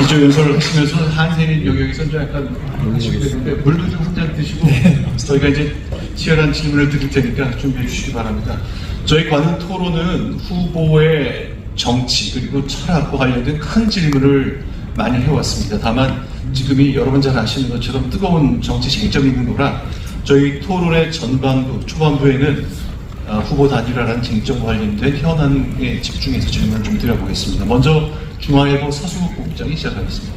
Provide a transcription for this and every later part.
기조 연설을 하시면서 한세민 영역에서 좀 약간 하시게 되는데 물도 좀 한 잔 드시고 저희가 이제 치열한 질문을 드릴 테니까 준비해 주시기 바랍니다. 저희 관훈 토론은 후보의 정치 그리고 철학과 관련된 큰 질문을 많이 해왔습니다. 다만 지금이 여러분 잘 아시는 것처럼 뜨거운 정치 쟁점이 있는 거라 저희 토론의 전반부, 초반부에는 후보 단일화라는 쟁점과 관련된 현안에 집중해서 질문을 좀 드려보겠습니다. 먼저 중앙일보 서승욱 국장이 시작하겠습니다.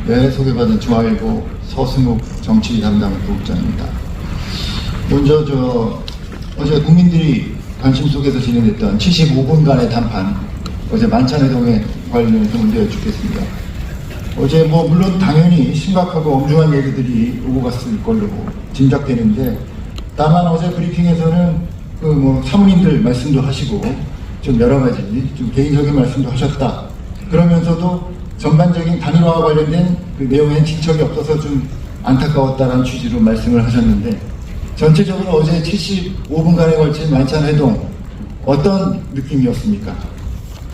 네, 소개받은 중앙일보 서승욱 정치 담당 부국장입니다. 먼저 어제 국민들이 관심 속에서 진행됐던 75분간의談판, 어제 만찬회동에 관련해서 문제 여쭙겠습니다. 어제 물론 당연히 심각하고 엄중한 얘기들이 오고 갔을 걸로 짐작되는데, 다만 어제 브리핑에서는 사모님들 말씀도 하시고 좀 여러 가지 좀 개인적인 말씀도 하셨다. 그러면서도 전반적인 단일화와 관련된 그 내용에는 진척이 없어서 좀 안타까웠다라는 취지로 말씀을 하셨는데, 전체적으로 어제 75분간에 걸친 만찬회동 어떤 느낌이었습니까?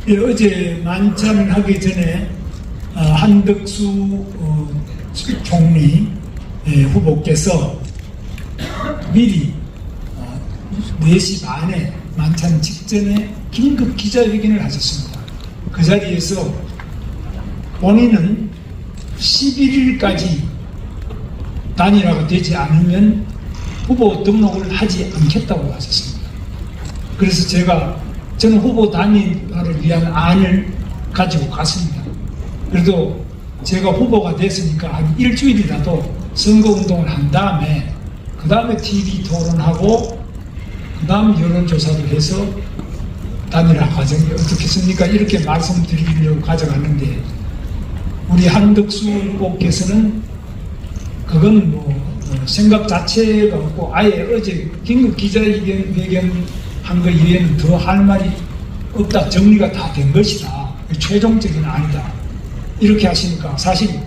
예, 어제 만찬을 하기 전에 한덕수 총리 후보께서 미리 4시 반에 만찬 직전에 긴급 기자회견을 하셨습니다. 그 자리에서 본인은 11일까지 단일화가 되지 않으면 후보 등록을 하지 않겠다고 하셨습니다. 그래서 저는 후보 단일화를 위한 안을 가지고 갔습니다. 그래도 제가 후보가 됐으니까 한 일주일이라도 선거운동을 한 다음에 그 다음에 TV 토론하고 그 다음 여론조사를 해서 단일화 과정이 어떻겠습니까? 이렇게 말씀드리려고 가져갔는데 우리 한덕수 후보께서는 그건 생각 자체가 없고 아예 어제 긴급 기자회견 한 거 이외에는 더 할 말이 없다. 정리가 다 된 것이다. 최종적인 아니다. 이렇게 하시니까 사실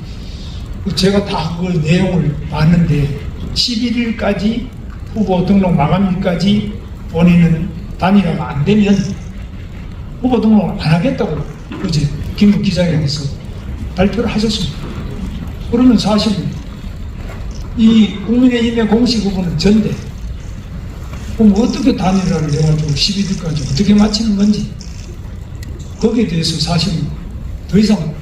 제가 다 그 내용을 봤는데 11일까지 후보 등록 마감일까지 본인은 단일화가 안 되면 후보 등록을 안 하겠다고 어제 긴급 기자회견에서 발표를 하셨습니다. 그러면 사실 이 국민의힘의 공식 후보는 전대. 그럼 어떻게 단일화를 해가지고 11일까지 어떻게 마치는 건지 거기에 대해서 사실 더 이상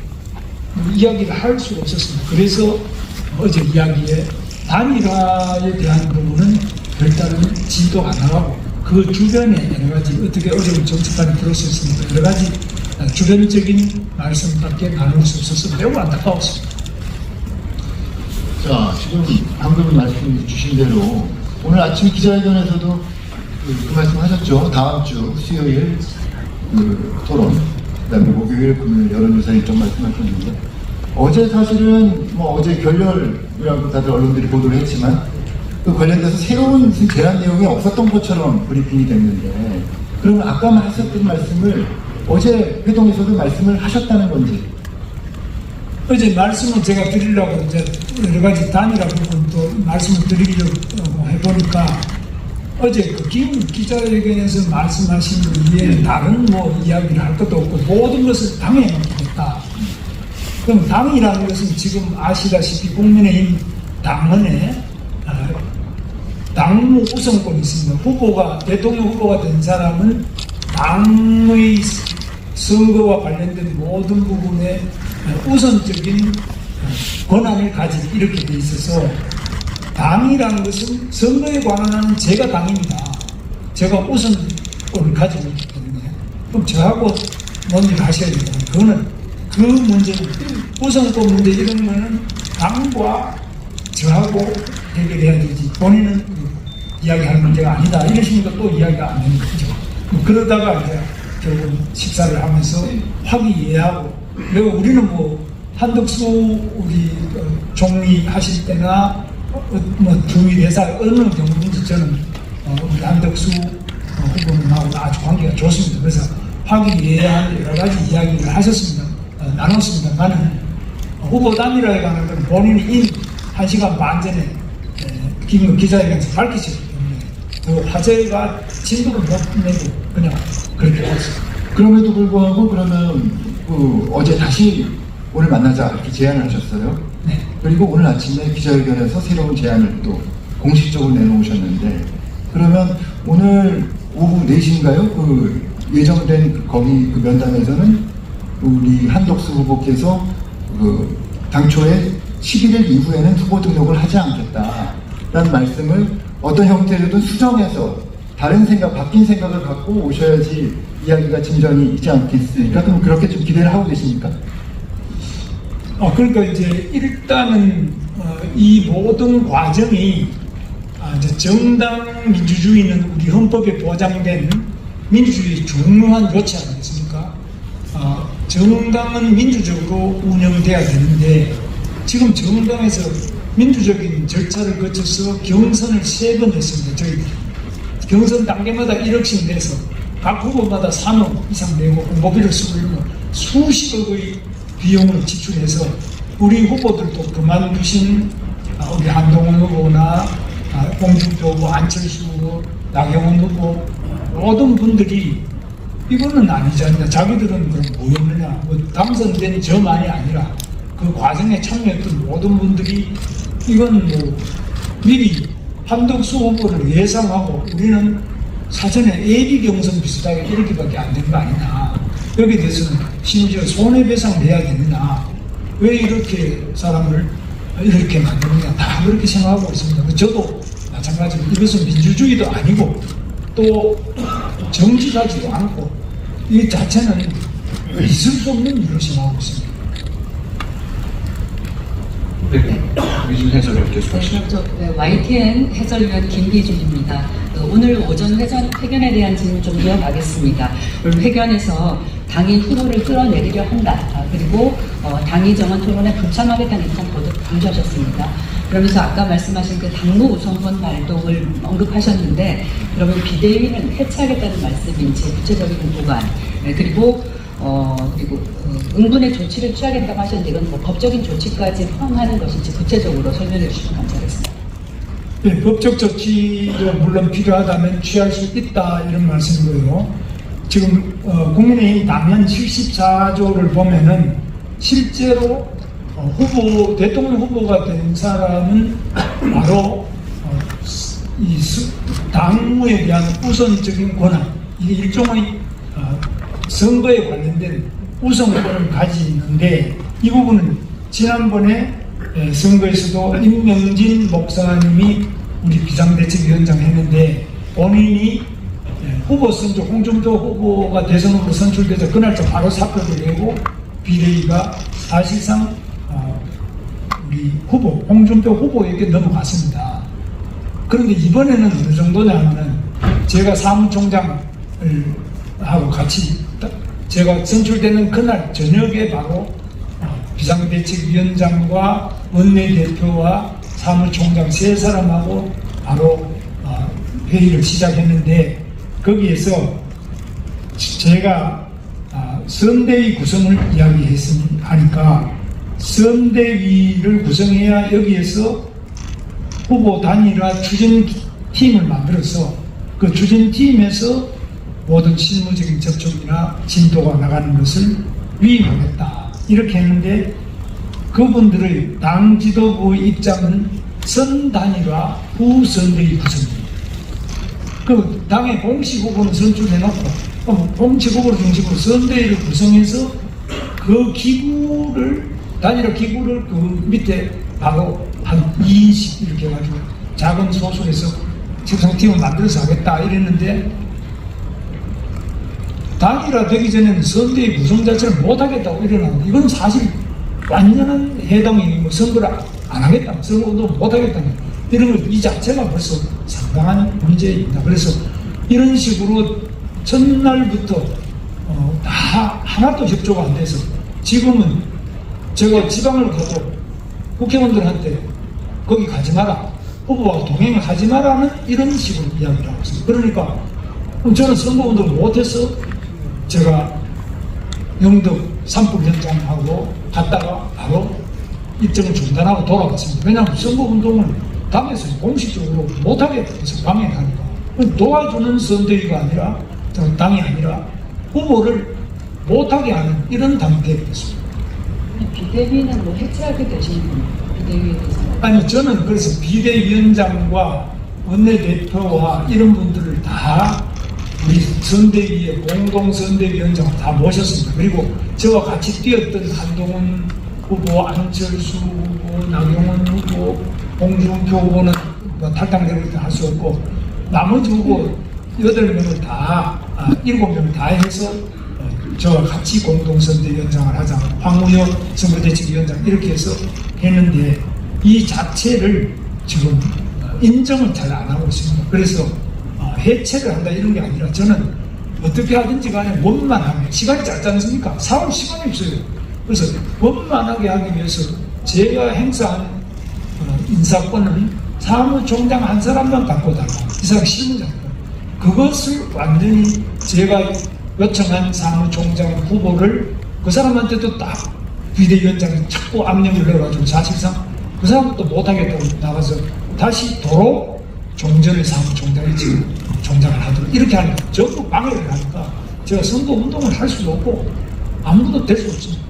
이야기를 할 수가 없었습니다. 그래서 어제 이야기에 단일화에 대한 부분은 별다른 지도 안 나가고 그 주변에 여러 가지 어떻게 어려운 정치판이 들었었습니다. 여러 가지 주변적인 말씀밖에 나눌 수 없어서 매우 안타까웠습니다. 자, 지금 방금 말씀 주신 대로 오늘 아침 기자회견에서도 그 말씀하셨죠. 다음 주 수요일 토론, 그다음에 목요일, 금요일 여론조사 일정 말씀하셨는데 어제 사실은 어제 결렬이라고 다들 언론들이 보도를 했지만 그 관련돼서 새로운 제안 내용이 없었던 것처럼 브리핑이 됐는데 그러면 아까 하셨던 말씀을 어제 회동에서도 말씀을 하셨다는 건지? 어제 말씀을 제가 드리려고 이제 여러 가지 단일화 부분도 말씀을 드리려고 해보니까 어제 그 기자회견에서 말씀하신 것 이외에는 다른 이야기를 할 것도 없고 모든 것을 당에 맡겼다. 그럼 당이라는 것은 지금 아시다시피 국민의힘 당헌에 당무 우선권이 있습니다. 대통령 후보가 된 사람은 당의 선거와 관련된 모든 부분에 우선적인 권한을 가지고 이렇게 돼 있어서 당이라는 것은 선거에 관한 제가 당입니다. 제가 우선권을 가지고 있기 때문에 그럼 저하고 논의를 하셔야 됩니다. 그거는 그 문제는 우선권 문제 이런 거는 당과 저하고 해결해야 되지 본인은 이야기할 문제가 아니다 이러시니까 또 이야기가 안 되는 거죠. 그러다가 이제 결국 식사를 하면서 화기애애하고 그리고 우리는 한덕수 우리 총리 하실 때나 주위 회사 어느 경우든지 저는 우리 한덕수 후보님하고 아주 관계가 좋습니다. 그래서 화기애애한 여러 가지 이야기를 하셨습니다. 나눴습니다. 나는 후보 단일화에 관한 건 본인이 이미 1시간 반 전에 긴급 기자회견에서 밝히셨기 때문에 그 화제가 진도를 못 내고 그냥 그렇게 했습니다. 그럼에도 불구하고 그러면 어제 다시 오늘 만나자 이렇게 제안을 하셨어요. 네. 그리고 오늘 아침에 기자회견에서 새로운 제안을 또 공식적으로 내놓으셨는데 그러면 오늘 오후 4시인가요? 그 예정된 거기 그 면담에서는 우리 한덕수 후보께서 그 당초에 11일 이후에는 후보 등록을 하지 않겠다라는 말씀을 어떤 형태로든 수정해서 다른 생각, 바뀐 생각을 갖고 오셔야지 이야기가 진전이 있지 않겠습니까? 그럼 그렇게 좀 기대를 하고 계십니까? 그러니까 이제 일단은 이 모든 과정이 이제 정당 민주주의는 우리 헌법에 보장된 민주주의의 중요한 요치 아니겠습니까? 정당은 민주적으로 운영돼야 되는데 지금 정당에서 민주적인 절차를 거쳐서 경선을 3번 했습니다. 저희 경선 단계마다 1억씩 내서 각 후보마다 3억 이상 내고 홍보비를 쓰고 이런 수십억의 비용을 지출해서 우리 후보들도 그만두신 우리 한동훈 후보나 홍준표 후보, 안철수 후보, 나경원 후보 모든 분들이 이거는 아니지 않냐. 자기들은 그럼 뭐였느냐. 뭐 당선된 저만이 아니라 그 과정에 참여했던 모든 분들이 이건 뭐 미리 한덕수 후보를 예상하고 우리는 사전에 예비 경선 비슷하게 이렇게밖에 안 된 거 아니냐. 여기에 대해서는 심지어 손해배상 내야 되느냐. 왜 이렇게 사람을 이렇게 만드느냐. 다 그렇게 생각하고 있습니다. 저도 마찬가지로 이것은 민주주의도 아니고 또 정직하지도 않고 이 자체는 있을 수 없는 일로 생각하고 있습니다. 네, 위준 해설위원 계속하시죠. YTN 해설위원 김희준입니다. 오늘 오전 회견에 대한 질문 좀 이어가겠습니다. 오늘 회견에서 당이 후보를 끌어내리려 한다. 그리고 당이 정한 토론에 불참하겠다는 입장 모두 강조하셨습니다. 그러면서 아까 말씀하신 그 당무 우선권 발동을 언급하셨는데 그러면 비대위는 해체하겠다는 말씀인지 구체적인 보관 그리고 응분의 조치를 취하겠다고 하셨는데 이건 뭐 법적인 조치까지 포함하는 것인지 구체적으로 설명해 주시면 감사하겠습니다. 네, 법적 조치도 물론 필요하다면 취할 수 있다 이런 말씀이고요. 지금 국민의힘 당연 74조를 보면은 실제로 대통령 후보가 된 사람은 바로 당무에 대한 우선적인 권한, 이게 일종의 선거에 관련된 우선권을 가지는데 이 부분은 지난번에 선거에서도 임명진 목사님이 우리 비상대책위원장 했는데 본인이 후보 선출, 홍준표 후보가 대선 후보 선출돼서 그날짜 바로 사표를 내고 비대위가 사실상 우리 후보, 홍준표 후보에게 넘어갔습니다. 그런데 이번에는 어느 정도냐면은 제가 사무총장을 하고 같이 제가 선출되는 그날 저녁에 바로 비상대책위원장과 원내대표와 사무총장 3사람하고 바로 회의를 시작했는데 거기에서 제가 선대위 구성을 이야기하니까 선대위를 구성해야 여기에서 후보 단일화 추진팀을 만들어서 그 추진팀에서 모든 실무적인 접촉이나 진도가 나가는 것을 위임하겠다 이렇게 했는데 그분들의 당 지도부의 입장은 선 단일화 후 선대위 구성입니다. 그 당의 공식 후보는 선출해놓고 공식 후보를 중심으로 선대위를 구성해서 그 기구를 단일화 기구를 그 밑에 바로 한 2인씩 이렇게 해가지고 작은 소속에서 집성팀을 만들어서 하겠다 이랬는데 단일화 되기 전에는 선대위 구성 자체를 못하겠다고 이러는데 이건 사실 완전한 해당이 뭐 선거를 안 하겠다, 선거운동 못하겠다는 이런 것 이 자체가 벌써 상당한 문제입니다. 그래서 이런 식으로 첫날부터 다 하나도 협조가 안 돼서 지금은 제가 지방을 가도 국회의원들한테 거기 가지 마라, 후보와 동행을 하지 마라는 이런 식으로 이야기를 하고 있습니다. 그러니까 저는 선거운동을 못해서 제가 영덕 산불 현장하고 갔다가 바로 일정을 중단하고 돌아갔습니다. 왜냐하면 선거운동을 당에서 공식적으로 못하게 해서 방해하니까 도와주는 선대위가 아니라 당이 아니라 후보를 못하게 하는 이런 당대였습니다. 비대위는 뭐 해체하게 되신 비대위에 대해서 아니, 저는 그래서 비대위원장과 원내대표와 이런 분들을 다 우리 선대위의 공동선대위원장을 다 모셨습니다. 그리고 저와 같이 뛰었던 한동훈 후보, 안철수 후보, 나경원 후보, 홍준표 후보는 뭐 탈당되고 할 수 없고, 나머지 후보 8명을 다, 7명을 다 해서 저와 같이 공동선대위원장을 하자. 황우여 선거대책위원장 이렇게 해서 했는데, 이 자체를 지금 인정을 잘 안 하고 있습니다. 그래서 해체를 한다 이런 게 아니라 저는 어떻게 하든지 간에 원만하게, 시간이 짧지 않습니까? 4월 시간이 없어요. 그래서 원만하게 하기 위해서 제가 행사한 인사권은 사무총장 한 사람만 갖고 달라. 이 사람 실무자입니다. 그것을 완전히 제가 요청한 사무총장 후보를 그 사람한테도 딱 비대위원장이 자꾸 압력을 넣어가지고 사실상 그 사람도 못하겠다고 나가서 다시 도로 종전의 사무총장이 지금 총장을 하도록 이렇게 하니까 전부 방해를 하니까 제가 선거 운동을 할 수도 없고 아무것도 될 수 없습니다.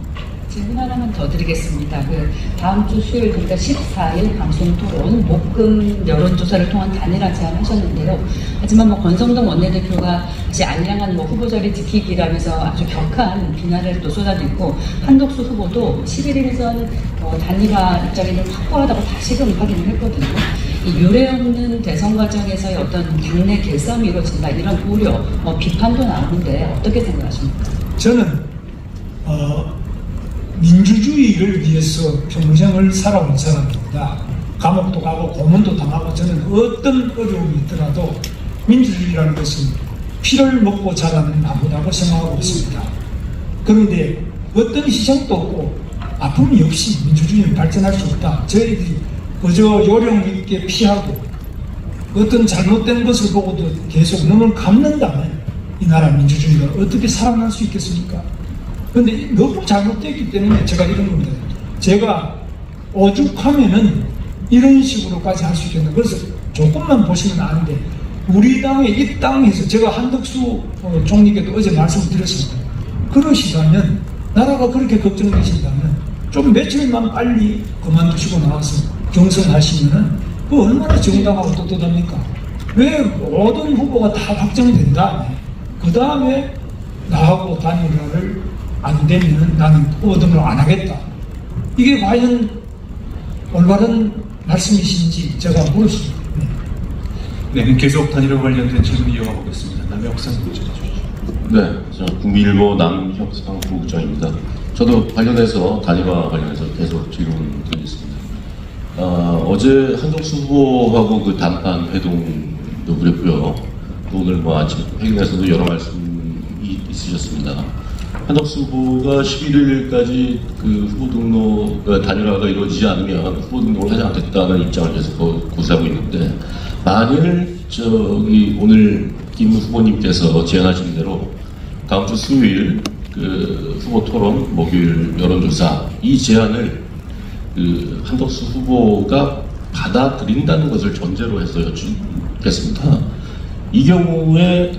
질문 하나만 더 드리겠습니다. 다음 주 수요일, 그러니까 14일 방송 토론 목금 여론조사를 통한 단일화 제안하셨는데요. 하지만 권성동 원내대표가 이제 알량한 후보 자리 지키기라면서 아주 격한 비난을 또 쏟아냈고, 한덕수 후보도 11일 전 단일화 입장을 확고하다고 다시금 확인을 했거든요. 이 유례 없는 대선 과정에서의 어떤 당내 결싸움이 이루어진다 이런 우려, 비판도 나오는데 어떻게 생각하십니까? 저는 민주주의를 위해서 평생을 살아온 사람입니다. 감옥도 가고 고문도 당하고 저는 어떤 어려움이 있더라도 민주주의라는 것은 피를 먹고 자라는 나무라고 생각하고 있습니다. 그런데 어떤 희생도 없고 아픔이 없이 민주주의는 발전할 수 없다. 저희들이 그저 요령 있게 피하고 어떤 잘못된 것을 보고도 계속 눈을 감는다면 이 나라 민주주의가 어떻게 살아날 수 있겠습니까? 그런데 너무 잘못됐기 때문에 제가 이런 겁니다. 제가 오죽하면은 이런 식으로까지 할 수 있겠나. 그래서 조금만 보시면 아는데 우리 당에 입당해서 제가 한덕수 총리께도 어제 말씀드렸습니다. 그러시다면 나라가 그렇게 걱정되신다면 좀 며칠만 빨리 그만두시고 나와서 경선하시면은 그 얼마나 정당하고 떳떳합니까? 왜 모든 후보가 다 확정된 다음에 그 다음에 나하고 단일화를 안 되면 나는 후보 등록 안 하겠다. 이게 과연 올바른 말씀이신지 제가 물었습니다. 네, 계속 단일화 관련된 질문 이어가 보겠습니다. 남혁상 부국장 주시죠. 네, 저 국민일보 남혁상 부국장입니다. 저도 관련해서 단일화 관련해서 계속 질문 드리겠습니다. 어제 한덕수 후보하고 그 단판 회동도 그랬고요. 또 오늘 아침 회견에서도 여러 말씀이 있으셨습니다. 한덕수 후보가 11일까지 그 후보 등록 단일화가 이루어지지 않으면 후보 등록을 하지 않겠다는 입장을 계속 고수하고 있는데, 만일 오늘 김 후보님께서 제안하신 대로 다음 주 수요일 그 후보 토론, 목요일 여론조사 이 제안을 그 한덕수 후보가 받아들인다는 것을 전제로 해서 여쭙겠습니다. 이 경우에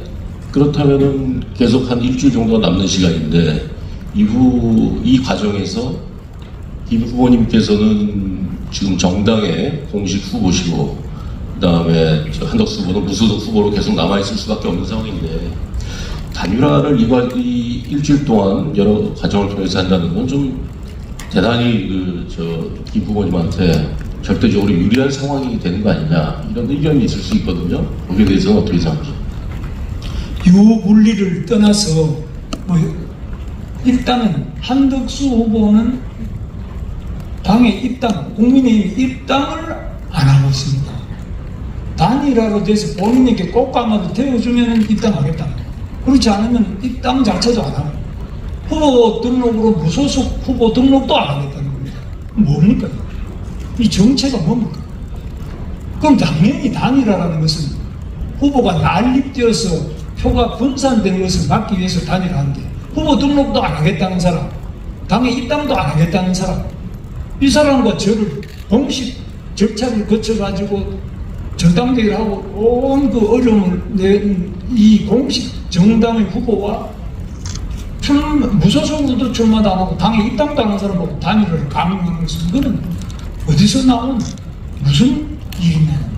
그렇다면은 계속 한 일주일 정도가 남는 시간인데, 이후 이 과정에서 김 후보님께서는 지금 정당의 공식 후보시고, 그 다음에 한덕수 후보는 무소속 후보로 계속 남아있을 수밖에 없는 상황인데, 단일화를 이 일주일 동안 여러 과정을 통해서 한다는 건 좀 대단히 김 후보님한테 절대적으로 유리한 상황이 되는 거 아니냐, 이런 의견이 있을 수 있거든요. 거기에 대해서는 어떻게 생각하십니까? 유불리를 떠나서 일단은 한덕수 후보는 당에 입당, 국민의힘 입당을 안 하고 있습니다. 단일화로 돼서 본인에게 꽃감아도 태워주면 입당하겠다. 그렇지 않으면 입당 자체도 안 하고 후보 등록으로 무소속 후보 등록도 안 하겠다는 겁니다. 뭡니까? 이 정체가 뭡니까? 그럼 당연히 단일화라는 것은 후보가 난립되어서 표가 분산되는 것을 막기 위해서 단일화하는데, 후보 등록도 안 하겠다는 사람, 당에 입당도 안 하겠다는 사람, 이 사람과 저를 공식 절차를 거쳐가지고 전당대회를 하고 온 그 어려움을 낸 이 공식 정당의 후보와 무소속으로도 출마도 안 하고 당에 입당도 안 하는 사람 보고 단일화를 강요하는 것은 이거는 어디서 나온 무슨 일이냐.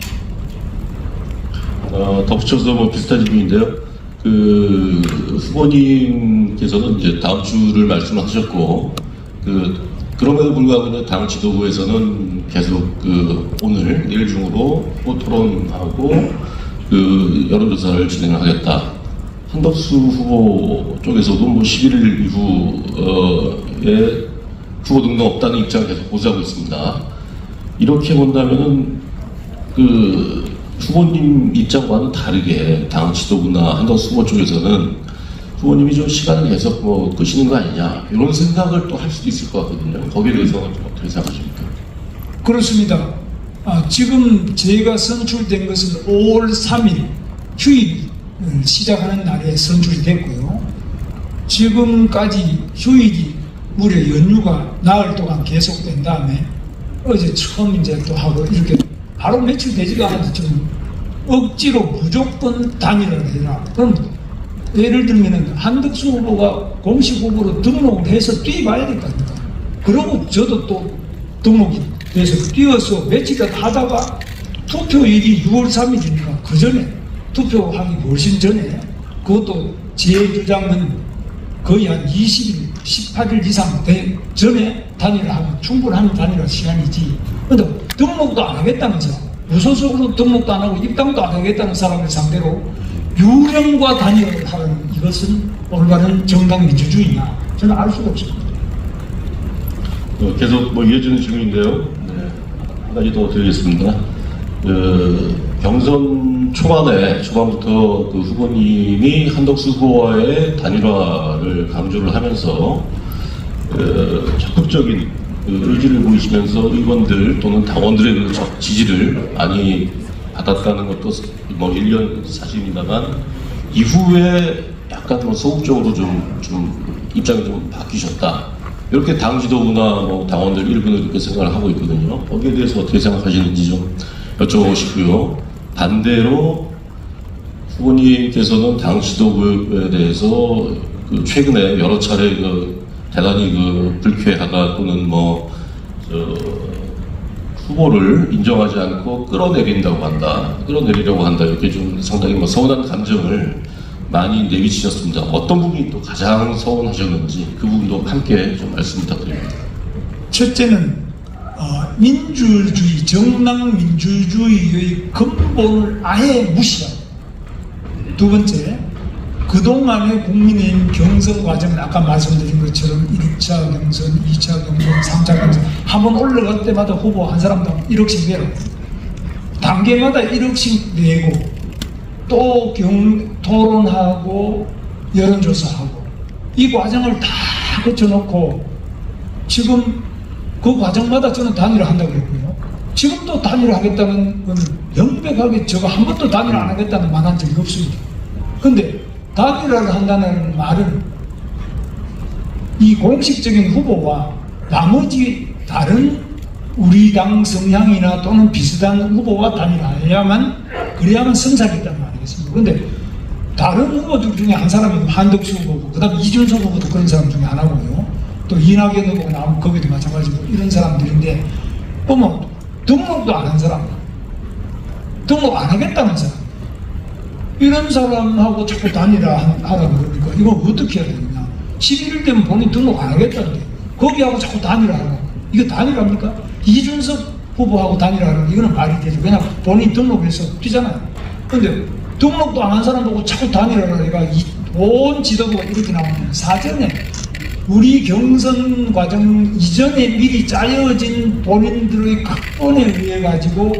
덧붙여서 뭐 비슷한 질문인데요. 그 후보님께서는 이제 다음 주를 말씀하셨고, 그럼에도 불구하고 이제 당 지도부에서는 계속 오늘 내일 중으로 후보 토론하고 여론조사를 진행하겠다. 한덕수 후보 쪽에서도 뭐 11일 이후에 후보 등등 없다는 입장을 계속 보수하고 있습니다. 이렇게 본다면은 후보님 입장과는 다르게 당 지도부나 한덕수 후보 쪽에서는 후보님이 좀 시간을 계속 뭐 끄시는 거 아니냐 이런 생각을 또 할 수도 있을 것 같거든요. 거기에 대해서는 좀 어떻게 생각하십니까? 그렇습니다. 지금 제가 선출된 것은 5월 3일 휴일을 시작하는 날에 선출이 됐고요. 지금까지 휴일이 무려 연휴가 나흘 동안 계속된 다음에 어제 처음 이제 또 하고 이렇게 바로 며칠 되지도 않아도 지금 억지로 무조건 단일화를 해라. 그럼 예를 들면은 한덕수 후보가 공식 후보로 등록을 해서 뛰어봐야 될 거 아닙니까? 그러고 저도 또 등록이 돼서 뛰어서 며칠 하다가 투표일이 6월 3일이니까 그 전에 투표하기 훨씬 전에 그것도 제 주장은 거의 한 20일, 18일 이상 전에 단일화하면 충분한 단일화 시간이지. 근데 등록도 안 하겠다는 사람, 무소속으로 등록도 안 하고 입당도 안 하겠다는 사람을 상대로 유령과 단일화를 하는 이것은 올바른 정당 민주주의냐? 저는 알 수가 없습니다. 계속 뭐 이어지는 질문인데요. 네, 한 가지 더 드리겠습니다. 경선 초반부터 후보님이 한덕수 후보와의 단일화를 강조를 하면서 적극적인 의지를 보이시면서 의원들 또는 당원들의 지지를 많이 받았다는 것도 뭐 1년 사실입니다만 이후에 약간 뭐 소극적으로 좀 입장이 좀 바뀌셨다. 이렇게 당 지도부나 뭐 당원들 일부는 그렇게 생각을 하고 있거든요. 거기에 대해서 어떻게 생각하시는지 좀 여쭤보고 싶고요. 반대로 후보님께서는 당 지도부에 대해서 최근에 여러 차례 대단히 불쾌하다 또는 후보를 인정하지 않고 끌어내리려고 한다 이렇게 좀 상당히 서운한 감정을 많이 내비치셨습니다. 어떤 부분이 또 가장 서운하셨는지 그 부분도 함께 좀 말씀 부탁드립니다. 첫째는 민주주의, 정당 민주주의의 근본을 아예 무시하고, 두 번째, 그동안의 국민의힘 경선 과정은 아까 말씀드린 것처럼 1차 경선, 2차 경선, 3차 경선 한번 올라갈 때마다 후보 한 사람당 1억씩 내고 단계마다 1억씩 내고 또 토론하고 여론조사하고 이 과정을 다 거쳐놓고 지금 그 과정마다 저는 단일화 한다고 그랬고요. 지금도 단일화 하겠다는 건 명백하게 제가 한 번도 단일화 안 하겠다는 말 한 적이 없습니다. 근데 단일화를 한다는 말은 이 공식적인 후보와 나머지 다른 우리 당 성향이나 또는 비슷한 후보와 단일화해야만 그래야만 성사가 있다는 말 아니겠습니까? 그런데 다른 후보들 중에 한 사람이 한덕수 후보고 그 다음 이준석 후보도 그런 사람 중에 하나고요. 또 이낙연 후보가 나오면 거기도 마찬가지고 이런 사람들인데 보면 등록도 안 한 사람, 등록 안 하겠다는 사람, 이런 사람하고 자꾸 단일화 하라고 그러니까 이거 어떻게 해야 되느냐. 11일 되면 본인 등록 안 하겠다는데 거기하고 자꾸 단일화 하라고. 이거 단일화입니까? 이준석 후보하고 단일화하는 이거는 말이 되죠. 그냥 본인 등록해서 뛰잖아요. 근데 등록도 안 한 사람 보고 자꾸 단일화를 하니까 온 지도부가 이렇게 나오면 사전에 우리 경선 과정 이전에 미리 짜여진 본인들의 각본에 의해 가지고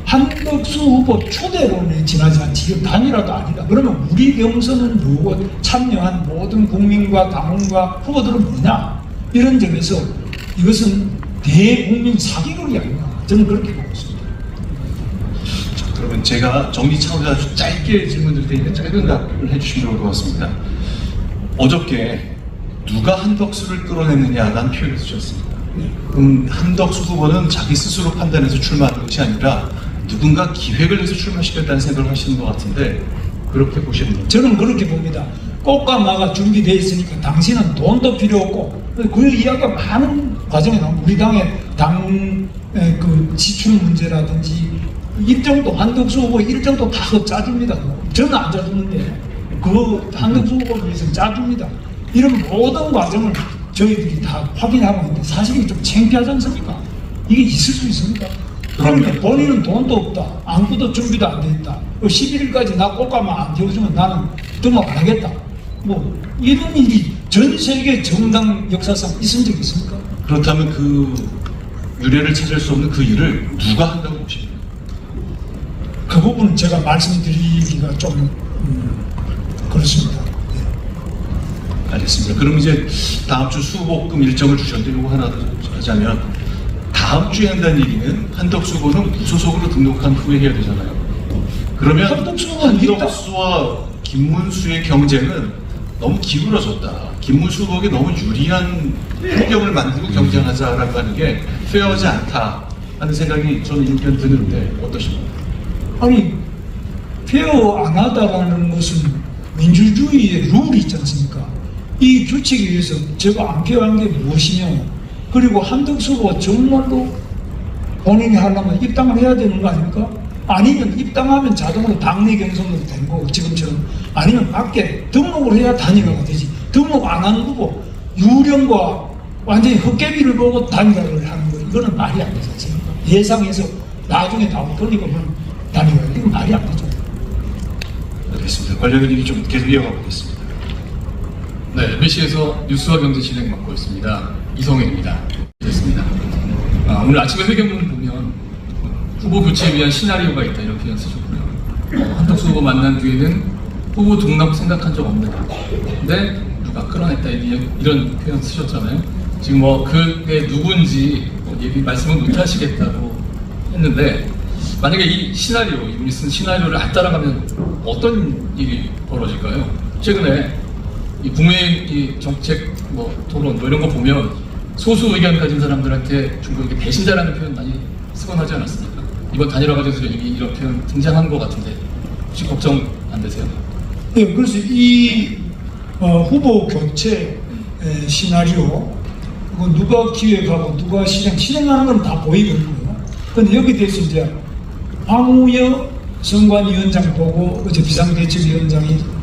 한덕수 후보 초대론에 지나지 않지 이건 단일화도 아니다. 그러면 우리 경선은 뭐고 참여한 모든 국민과 당원과 후보들은 뭐냐? 이런 점에서 이것은 대국민 사기극이 아닌가. 저는 그렇게 보고 있습니다. 자, 그러면 제가 정리 차원에서 아주 짧게 질문드릴 테니까 짧은 답을 해주시면 좋을 것 같습니다. 어저께 누가 한덕수를 끌어냈느냐라는 표현을 쓰셨습니다. 한덕수 후보는 자기 스스로 판단해서 출마하는 것이 아니라 누군가 기획을 해서 출마시켰다는 생각을 하시는 것 같은데 그렇게 보시는 거죠? 저는 그렇게 봅니다. 꽃가마가 준비되어 있으니까 당신은 돈도 필요 없고 그 이야기가 많은 과정에 나옵니다. 우리 당의 그 지출 문제라든지 일정도 한덕수 후보 일정도 다 짜줍니다. 저는 안 짜주는데 그 한덕수 후보를 위해서 짜줍니다. 이런 모든 과정을 저희들이 다 확인하고 있는데 사실 이게 좀 창피하지 않습니까? 이게 있을 수 있습니까? 그러니까 본인은 돈도 없다. 안구도 준비도 안 돼 있다. 11일까지 나 꽃가마 안 태워주면 나는 등록 안 하겠다. 뭐 이런 일이 전 세계 정당 역사상 있은 적이 있습니까? 그렇다면 그 유례를 찾을 수 없는 그 일을 누가 한다고 보십니까? 그 부분은 제가 말씀드리기가 좀 그렇습니다. 알겠습니다. 그럼 이제 다음 주 수복금 일정을 주셨는데 이거 하나 더 하자면 다음 주에 한다는 얘기는 한덕수 후보는 무소속으로 등록한 후에 해야 되잖아요. 그러면 한덕수와 김문수의 경쟁은 너무 기울어졌다. 김문수 후보에게 너무 유리한 환경을 만들고 경쟁하자라고 하는 게 페어하지 않다 하는 생각이 저는 일견 드는데 어떠십니까? 아니 페어 안 하다라는 것은 민주주의의 룰이 있지 않습니까? 이 규칙에 의해서 제가 안 페어한 게 무엇이냐, 그리고 한덕수 후보가 정말로 본인이 하려면 입당을 해야 되는 거 아닙니까? 아니면 입당하면 자동으로 당내 경선으로 된 거고 지금처럼, 아니면 밖에 등록을 해야 단일화가 되지. 등록 안 하는 거고 유령과 완전히 헛개비를 보고 단일화를 하는 거, 이거는 말이 안 되지 않습니까? 예상해서 나중에 나올 돈이고 단일화, 이건 말이 안 되죠. 알겠습니다. 관련 얘기 좀 계속 이어가 보겠습니다. 네, MBC에서 뉴스와 경제 진행 맡고 있습니다. 이성현입니다. 됐습니다. 오늘 아침에 회견문 보면 후보 교체에 위한 시나리오가 있다 이런 표현 쓰셨고요. 한덕수 후보 만난 뒤에는 후보 등록 생각한 적 없는 근데 누가 끌어냈다 이런 표현 쓰셨잖아요. 지금 뭐 그게 누군지 얘기 말씀은 못 하시겠다고 했는데, 만약에 이 시나리오, 이분이 쓴 시나리오를 안 따라가면 어떤 일이 벌어질까요? 최근에 이 국민의 이 정책 토론 이런 거 보면 소수 의견 가진 사람들한테 중국 이게 배신자라는 표현 많이 쓰곤 하지 않았습니까? 이번 단일화 과정에서 이미 이런 표현 등장한 것 같은데 혹시 걱정 안 되세요? 네, 그래서 이 후보 교체 시나리오, 누가 기획하고 누가 실행하는 건 다 보이거든요. 근데 여기 대해서 이제 황우여 선관위원장 보고 어제 비상대책위원장이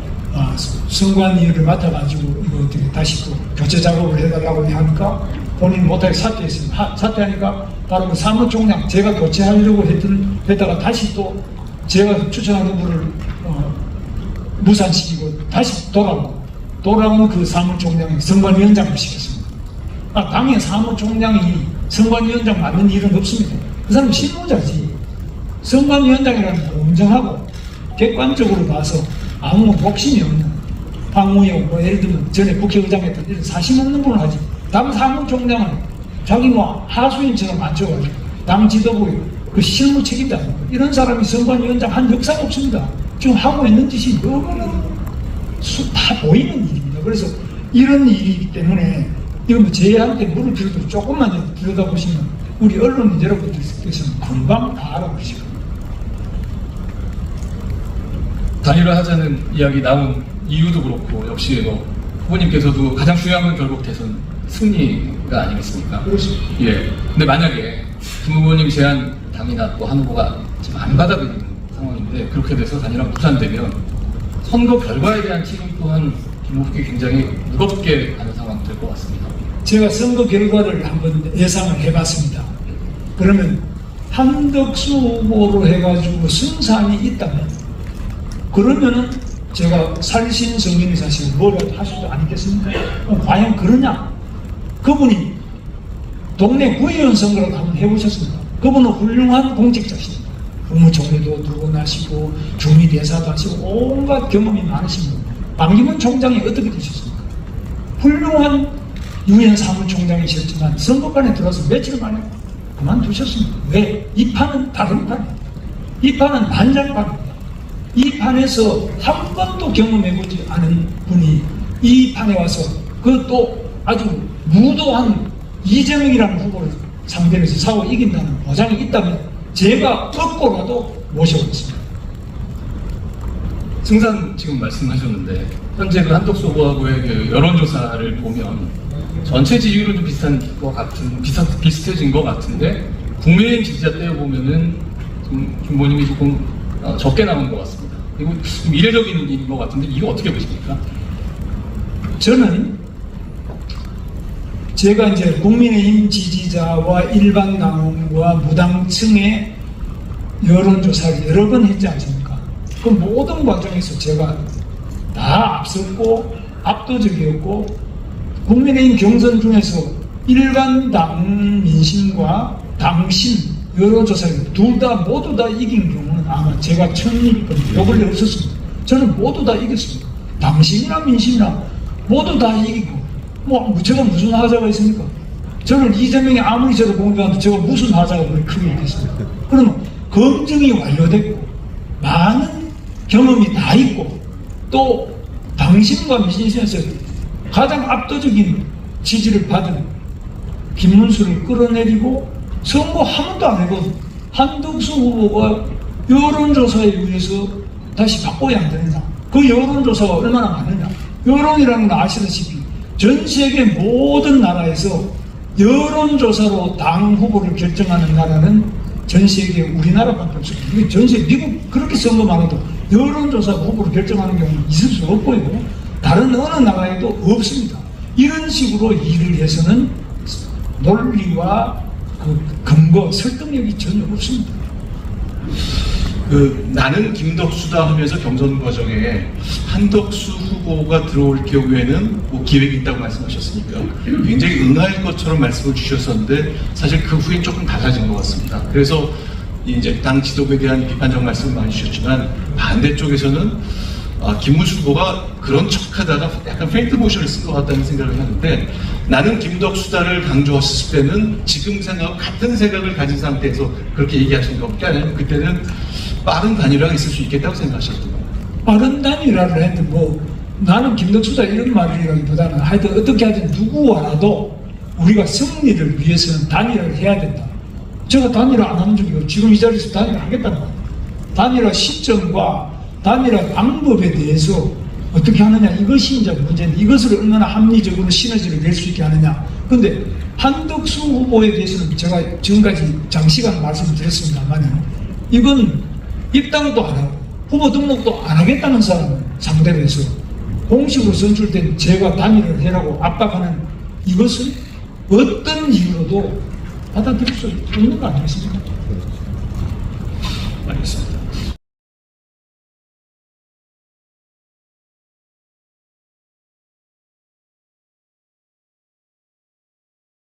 선관위를 맡아가지고 이거 어떻게 다시 또 교체 작업을 해달라고 하니까 본인 못하게 사퇴했습니다. 사퇴하니까 바로 그 사무총장, 제가 교체하려고 했다가 다시 또 제가 추천한 후보를 무산시키고 다시 돌아온 그 사무총장이 선관위원장을 시켰습니다. 당연히 사무총장이 선관위원장 맡는 일은 없습니다. 그 사람은 실무자지. 선관위원장이라는 건 공정하고 객관적으로 봐서 아무 복심이 없는 황우영, 예를 들면 전에 국회의장 했던 이런 사심 없는 분을 하지. 당 사무총장은 자기 하수인처럼 앉혀가지고 당 지도부의 그 실무 책임자, 이런 사람이 선관위원장 한 역사가 없습니다. 지금 하고 있는 짓이 너무나 다 보이는 일입니다. 그래서 이런 일이기 때문에 이건 뭐 제한테 물을 필요도 조금만 들여다보시면 우리 언론인 여러분들께서는 금방 다 알아보실 겁니다. 단일화 하자는 이야기 나온 이유도 그렇고 역시 후보님께서도 가장 중요한 건 결국 대선 승리가 아니겠습니까? 그렇습니다. 예. 근데 만약에 김 후보님 제안 당이나 또 한 후보가 지금 안 받아들이는 상황인데 그렇게 돼서 단일화 무산되면 선거 결과에 대한 책임 또한 김 후보께 굉장히 무겁게 가는 상황이 될 것 같습니다. 제가 선거 결과를 한번 예상을 해봤습니다. 그러면 한덕수 후보로 해가지고 승산이 있다면, 그러면은 제가 살신성인이 사실 뭐라도 할 수도 아니겠습니까? 과연 그러냐? 그분이 동네 구의원 선거라도 한번 해보셨습니까? 그분은 훌륭한 공직자십니다. 국무총리도 두고 나시고 주미대사도 하시고 온갖 경험이 많으신 분. 반기문 총장이 어떻게 되셨습니까? 훌륭한 유엔 사무총장이셨지만 선거판에 들어서 며칠 만에 그만두셨습니다. 왜? 이 판은 다른 판이에요. 이 판은 난장판입니다. 이 판에서 한 번도 경험해보지 않은 분이 이 판에 와서 그것도 아주 무도한 이재명이라는 후보를 상대로 해서 싸워 이긴다는 보장이 있다면 제가 얻고라도 모셔오겠습니다. 승산 지금 말씀하셨는데 현재 그 한덕수 후보하고의 그 여론조사를 보면 전체 지지율은 좀 비슷한 것 같은 비슷해진 것 같은데 국민의힘 지지자 떼어보면은 좀 김보님이 조금 적게 나온 것 같습니다. 이거 좀 이례적인 일인 것 같은데 이거 어떻게 보십니까? 저는 제가 이제 국민의힘 지지자와 일반 당원과 무당층의 여론조사를 여러 번 했지 않습니까? 그 모든 과정에서 제가 다 앞섰고 압도적이었고 국민의힘 경선 중에서 일반 당 민심과 당심 여론조사를 둘 다 모두 다 이긴 경우는 아마 제가 처음일 겁니다. 요 근래 없었습니다. 저는 모두 다 이겼습니다. 당심이나 민심이나 모두 다 이기고 제가 무슨 하자가 있습니까? 저는 이재명이 아무리 저를 공격하도 제가 무슨 하자가 그렇게 크게 있겠습니까? 그러면 검증이 완료됐고 많은 경험이 다 있고 또 당심과 민심에서 가장 압도적인 지지를 받은 김문수를 끌어내리고 선거 한 번도 안 해본 한덕수 후보가 여론조사에 의해서 다시 바꿔야 안 되느냐. 그 여론조사가 얼마나 많느냐. 여론이라는 건 아시다시피 전 세계 모든 나라에서 여론조사로 당 후보를 결정하는 나라는 전 세계 우리나라밖에 없습니다. 이게 전 세계 미국 그렇게 선거만 해도 여론조사 후보를 결정하는 경우는 있을 수 없고요. 다른 어느 나라에도 없습니다. 이런 식으로 일을 해서는 논리와 그 근거, 설득력이 전혀 없습니다. 나는 김덕수다 하면서 경선 과정에 한덕수 후보가 들어올 경우에는 뭐 기획이 있다고 말씀하셨으니까 굉장히 응할 것처럼 말씀을 주셨었는데 사실 그 후엔 조금 달라진 것 같습니다. 그래서 이제 당 지도부에 대한 비판적 말씀을 많이 주셨지만 반대쪽에서는 김문수 후보가 그런 척하다가 약간 페인트 모션을 쓴 것 같다는 생각을 하는데 나는 김덕수다를 강조했을 때는 지금 생각하고 같은 생각을 가진 상태에서 그렇게 얘기하신 것밖에 아니면 그때는 빠른 단일화가 있을 수 있겠다고 생각하셨던 거예요. 빠른 단일화를 했는데 나는 김덕수다 이런 말이라기보다는 하여튼 어떻게 하든 누구와라도 우리가 승리를 위해서는 단일화를 해야 된다. 제가 단일화 안 하는 적이 없고 지금 이 자리에서 단일화 하겠다는 거예요. 단일화 시점과 단일화 방법에 대해서 어떻게 하느냐 이것이 이제 문제인데 이것을 얼마나 합리적으로 시너지를 낼 수 있게 하느냐. 근데 한덕수 후보에 대해서는 제가 지금까지 장시간 말씀을 드렸습니다만 이건 입당도 안 하고 후보 등록도 안 하겠다는 사람을 상대로 해서 공식으로 선출된 제가 단일을 해라고 압박하는 이것은 어떤 이유로도 받아들일 수 없는 거 아니겠습니까? 알겠습니다.